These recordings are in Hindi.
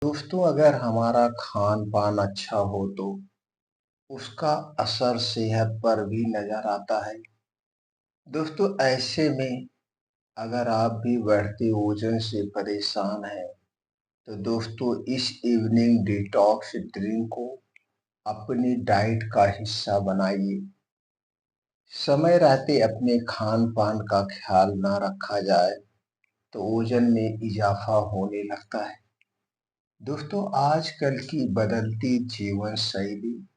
दोस्तों, अगर हमारा खान-पान अच्छा हो तो उसका असर सेहत पर भी नज़र आता है। दोस्तों, ऐसे में अगर आप भी बढ़ते वज़न से परेशान हैं, तो दोस्तों इस इवनिंग डिटॉक्स ड्रिंक को अपनी डाइट का हिस्सा बनाइए। समय रहते अपने खान-पान का ख्याल ना रखा जाए, तो वज़न में इज़ाफ़ा होने लगता है। दोस्तों, आजकल की बदलती जीवन शैली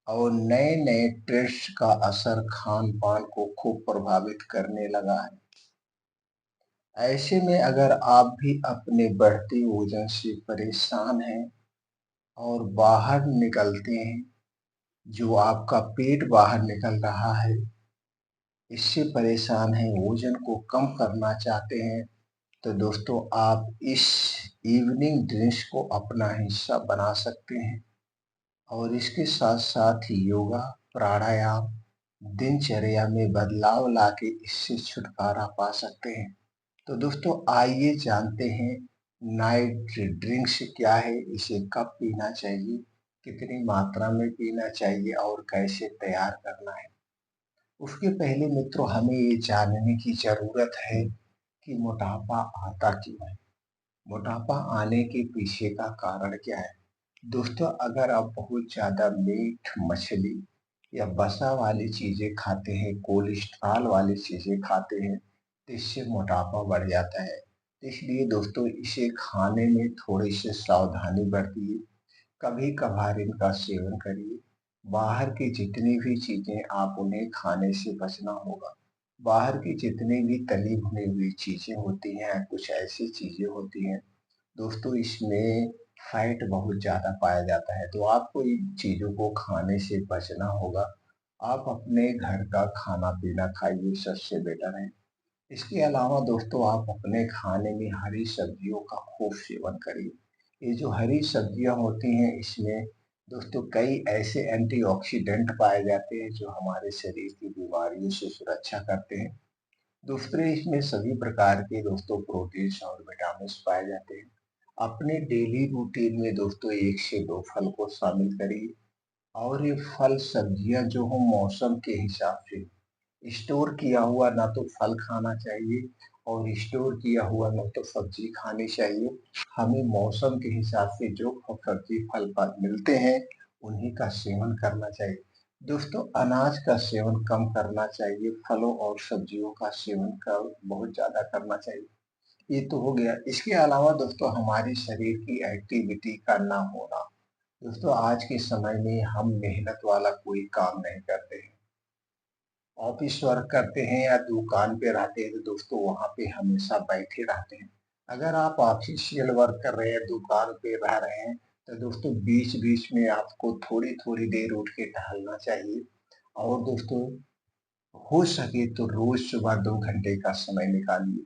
और नए-नए ट्रेंड्स का असर खान-पान को खूब प्रभावित करने लगा है। ऐसे में अगर आप भी अपने बढ़ते वज़न से परेशान हैं और बाहर निकलते हैं, जो आपका पेट बाहर निकल रहा है, इससे परेशान हैं, वज़न को कम करना चाहते हैं, तो दोस्तों आप इस इवनिंग ड्रिंक्स को अपना हिस्सा बना सकते हैं। और इसके साथ-साथ योगा, प्राणायाम, दिनचर्या में बदलाव लाके इससे छुटकारा पा सकते हैं। तो दोस्तों आइए जानते हैं नाइट ड्रिंक्स क्या है, इसे कब पीना चाहिए, कितनी मात्रा में पीना चाहिए और कैसे तैयार करना है। उसके पहले मित्रों हमें ये जानने की ज़रूरत है कि मोटापा आता क्यों है? मोटापा आने के पीछे का कारण क्या है? दोस्तों अगर आप बहुत ज़्यादा मीट, मछली या वसा वाली चीज़ें खाते हैं, कोलेस्ट्रॉल वाली चीज़ें खाते हैं, तो इससे मोटापा बढ़ जाता है। इसलिए दोस्तों इसे खाने में थोड़ी-सी सावधानी बरतिए, कभी-कभार इनका सेवन करिए। बाहर की जितनी भी चीज़ें आप उन्हें खाने से बचना होगा। बाहर की जितनी भी तली भुनी हुई चीज़ें होती हैं, कुछ ऐसी चीज़ें होती हैं दोस्तों इसमें फैट बहुत ज़्यादा पाया जाता है, तो आपको इन चीज़ों को खाने से बचना होगा। आप अपने घर का खाना-पीना खाइए सबसे बेटर है। इसके अलावा दोस्तों आप अपने खाने में हरी सब्जियों का खूब सेवन करिए। ये जो हरी सब्जियाँ होती हैं इसमें दोस्तों कई ऐसे एंटीऑक्सीडेंट पाए जाते हैं जो हमारे शरीर की बीमारियों से सुरक्षा करते हैं। दूसरे इसमें सभी प्रकार के दोस्तों प्रोटीन्स और विटामिन्स पाए जाते हैं। अपने डेली रूटीन में दोस्तों 1 से 2 फल को शामिल करिए और ये फल सब्जियां जो हो मौसम के हिसाब से स्टोर किया हुआ ना तो फल खाना चाहिए और स्टोर किया हुआ ना तो सब्जी खानी चाहिए। हमें मौसम के हिसाब से जो सब्जी फल मिलते हैं उन्हीं का सेवन करना चाहिए। दोस्तों अनाज का सेवन कम करना चाहिए, फलों और सब्जियों का सेवन बहुत ज़्यादा करना चाहिए। ये तो हो गया। इसके अलावा दोस्तों हमारे शरीर की एक्टिविटी का ना होना। दोस्तों आज के समय में हम मेहनत वाला कोई काम नहीं करते हैं। ऑफिस वर्क करते हैं या दुकान पे रहते हैं तो दोस्तों वहाँ पे हमेशा बैठे रहते हैं। अगर आप ऑफिशियल वर्क कर रहे हैं, दुकान पे रह रहे हैं, तो दोस्तों बीच-बीच में आपको थोड़ी-थोड़ी देर उठ के टहलना चाहिए और दोस्तों हो सके तो रोज़ सुबह 2 घंटे का समय निकालिए।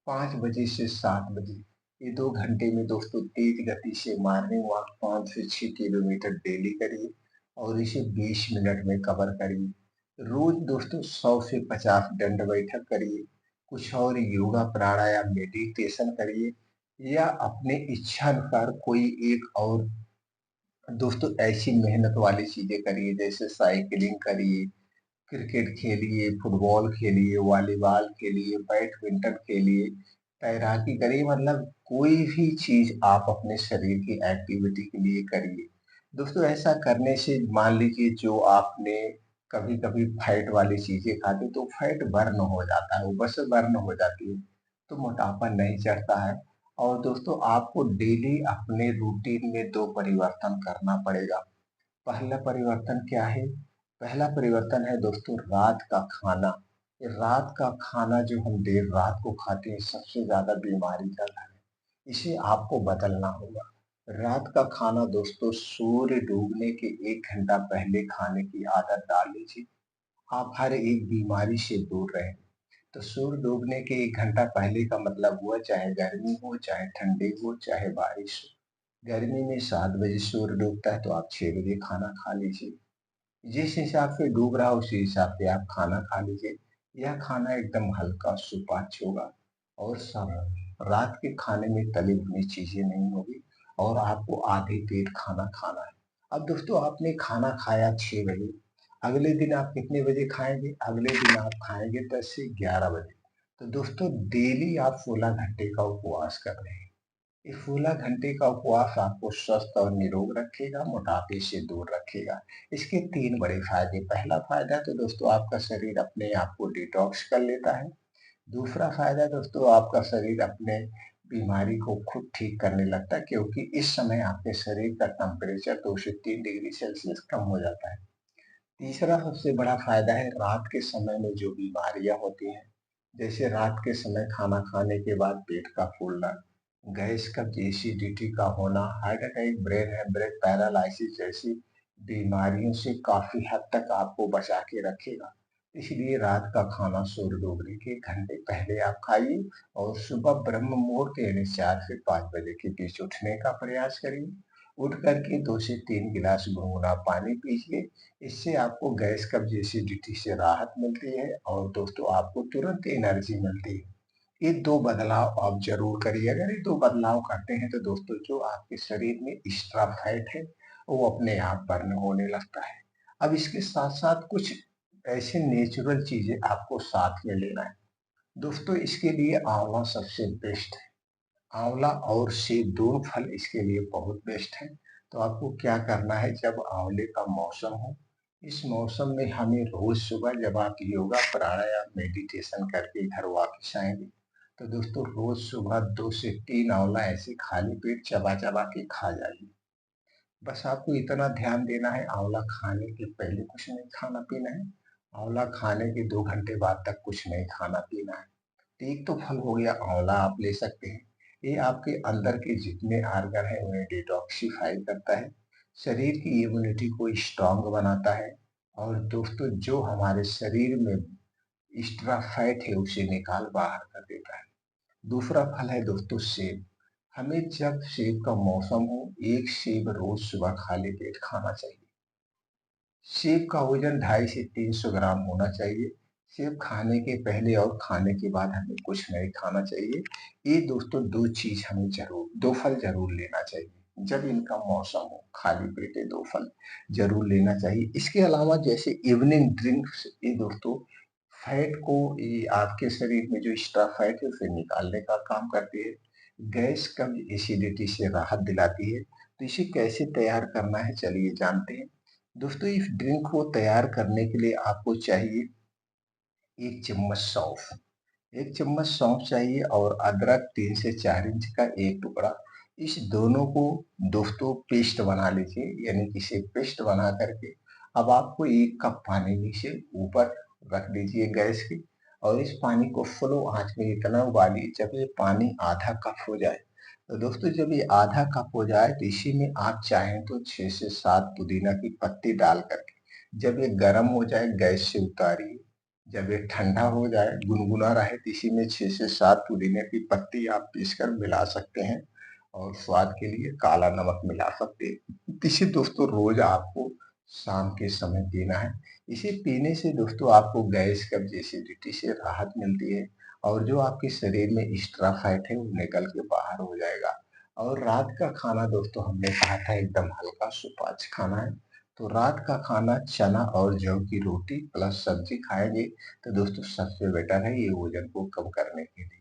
5 बजे से 7 बजे, ये 2 घंटे में दोस्तों तेज गति से मॉर्निंग वॉक 5 से 6 किलोमीटर डेली करिए और इसे 20 मिनट में कवर करिए। रोज़ दोस्तों 100 से 50 दंड बैठक करिए, कुछ और योगा, प्राणायाम, मेडिटेशन करिए या अपने इच्छानुसार कोई एक और दोस्तों ऐसी मेहनत वाली चीज़ें करिए जैसे साइकिलिंग करिए, क्रिकेट खेलिए, फुटबॉल खेलिए, वॉलीबॉल खेलिए, बैडमिंटन खेलिए, तैराकी करिए मतलब कोई भी चीज़ आप अपने शरीर की एक्टिविटी के लिए करिए। दोस्तों ऐसा करने से मान लीजिए जो आपने कभी-कभी फैट वाली चीज़ें खाते तो फैट बर्न हो जाता है, वो बस बर्न हो जाती है, तो मोटापा नहीं चढ़ता है। और दोस्तों आपको डेली अपने रूटीन में 2 परिवर्तन करना पड़ेगा। पहला परिवर्तन क्या है? पहला परिवर्तन है दोस्तों रात का खाना। ये रात का खाना जो हम देर रात को खाते हैं सबसे ज़्यादा बीमारी का घर है। इसे आपको बदलना होगा। रात का खाना दोस्तों सूर्य डूबने के 1 घंटा पहले खाने की आदत डाल लीजिए। आप हर एक बीमारी से दूर रहें। तो सूर्य डूबने के 1 घंटा पहले का मतलब हुआ चाहे गर्मी हो, चाहे ठंडी हो, चाहे बारिश हो। गर्मी में 7 बजे सूर्य डूबता है तो आप 6 बजे खाना खा लीजिए। जिस हिसाब से डूब रहा है उसी हिसाब से आप खाना खा लीजिए। यह खाना एकदम हल्का सुपाच्य होगा और सरल। रात के खाने में तली भुनी चीज़ें नहीं होगी और आपको आधे पेट खाना खाना है। अब दोस्तों आपने खाना खाया 6 बजे, अगले दिन आप कितने बजे खाएँगे? अगले दिन आप खाएँगे 10 से 11 बजे। तो दोस्तों डेली आप 16 घंटे का उपवास कर रहे हैं। ये 16 घंटे का उपवास आपको स्वस्थ और निरोग रखेगा, मोटापे से दूर रखेगा। इसके 3 बड़े फ़ायदे। पहला फ़ायदा तो दोस्तों आपका शरीर अपने आप को डिटॉक्स कर लेता है। दूसरा फ़ायदा दोस्तों आपका शरीर अपने बीमारी को खुद ठीक करने लगता है, क्योंकि इस समय आपके शरीर का टेम्परेचर 2 से 3 डिग्री सेल्सियस कम हो जाता है। तीसरा सबसे बड़ा फ़ायदा है रात के समय में जो बीमारियाँ होती हैं, जैसे रात के समय खाना खाने के बाद पेट का फूलना, गैस कब्ज़, एसिडिटी का होना, heart attack, brain haemorrhage, paralysis जैसी बीमारियों से काफ़ी हद तक आपको बचा के रखेगा। इसलिए रात का खाना सूर्य डूबने के 1 घंटे पहले आप खाइए और सुबह ब्रह्म मुहूर्त यानी 4 से 5 बजे के बीच उठने का प्रयास करिए। उठ कर के 2 से 3 गिलास गुनगुना पानी पीजिए। इससे आपको गैस कब्ज़, एसिडिटी से राहत मिलती है और दोस्तों आपको तुरंत एनर्जी मिलती है। ये 2 बदलाव आप ज़रूर करिए। अगर ये 2 बदलाव करते हैं तो दोस्तों जो आपके शरीर में एक्स्ट्रा फैट है, वो अपने आप बर्न होने लगता है। अब इसके साथ-साथ कुछ ऐसे नेचुरल चीज़ें आपको साथ में लेना है। दोस्तों इसके लिए आंवला सबसे बेस्ट है। आंवला और सेब दोनों फल इसके लिए बहुत बेस्ट हैं। तो आपको क्या करना है, जब आंवले का मौसम हो, इस मौसम में हमें रोज़ सुबह जब आप योगा, प्राणायाम, मेडिटेशन करके घर वापस आएँगे, तो दोस्तों रोज़ सुबह 2 से 3 आंवला ऐसे खाली पेट चबा-चबा के खा जाइए। बस आपको इतना ध्यान देना है, आंवला खाने के पहले कुछ नहीं खाना-पीना है, आंवला खाने के 2 घंटे बाद तक कुछ नहीं खाना-पीना है। तो एक तो फल हो गया आंवला, आप ले सकते हैं। ये आपके अंदर के जितने ऑर्गन हैं उन्हें डिटॉक्सिफ़ाई करता है, शरीर की इम्यूनिटी को स्ट्रॉन्ग बनाता है और दोस्तों जो हमारे शरीर में एक्स्ट्रा फैट है उसे निकाल बाहर कर देता है। दूसरा फल है दोस्तों सेब। हमें जब सेब का मौसम हो, 1 सेब रोज़ सुबह खाली पेट खाना चाहिए। सेब का वज़न 250 से 300 ग्राम होना चाहिए। सेब खाने के पहले और खाने के बाद हमें कुछ नहीं खाना चाहिए। ये दोस्तों 2 चीज़ हमें ज़रूर 2 फल ज़रूर लेना चाहिए। जब इनका मौसम हो, खाली पेट ये 2 फल ज़रूर लेना चाहिए। इसके अलावा जैसे इवनिंग ड्रिंक्स, ये दोस्तों फैट को, ये आपके शरीर में जो एक्स्ट्रा फैट है उसे निकालने का काम करती है। गैस, कब्ज़, एसिडिटी से राहत दिलाती है। तो इसे कैसे तैयार करना है चलिए जानते हैं। दोस्तों इस ड्रिंक को तैयार करने के लिए आपको चाहिए 1 चम्मच सौंफ, 1 चम्मच सौंफ चाहिए और अदरक 3 से 4 इंच का 1 टुकड़ा। इस दोनों को दोस्तों पेस्ट बना लीजिए, यानी कि इसे पेस्ट बना करके अब आपको 1 कप पानी नीचे ऊपर रख दीजिए गैस की और इस पानी को स्लो आँच में इतना उबालिए जब ये पानी आधा कप हो जाए। तो दोस्तों जब ये आधा कप हो जाए तो इसी में आप चाहें तो 6 से 7 पुदीना की पत्ती डाल करके जब ये गर्म हो जाए गैस से उतारिए। जब ये ठंडा हो जाए, गुनगुना रहे तो इसी में 6 से 7 पुदीने की पत्ती आप पीसकर मिला सकते हैं और स्वाद के लिए काला नमक मिला सकते हैं। तो इसे दोस्तों रोज़ आपको शाम के समय पीना है। इसे पीने से दोस्तों आपको गैस, कब्ज़, एसिडिटी से राहत मिलती है और जो आपके शरीर में एक्स्ट्रा फैट है वो निकल के बाहर हो जाएगा। और रात का खाना दोस्तों हमने कहा था एकदम हल्का सुपाच्य खाना है। तो रात का खाना चना और जौ की रोटी प्लस सब्जी खाएँगे तो दोस्तों सबसे बेटर है ये वज़न को कम करने के लिए।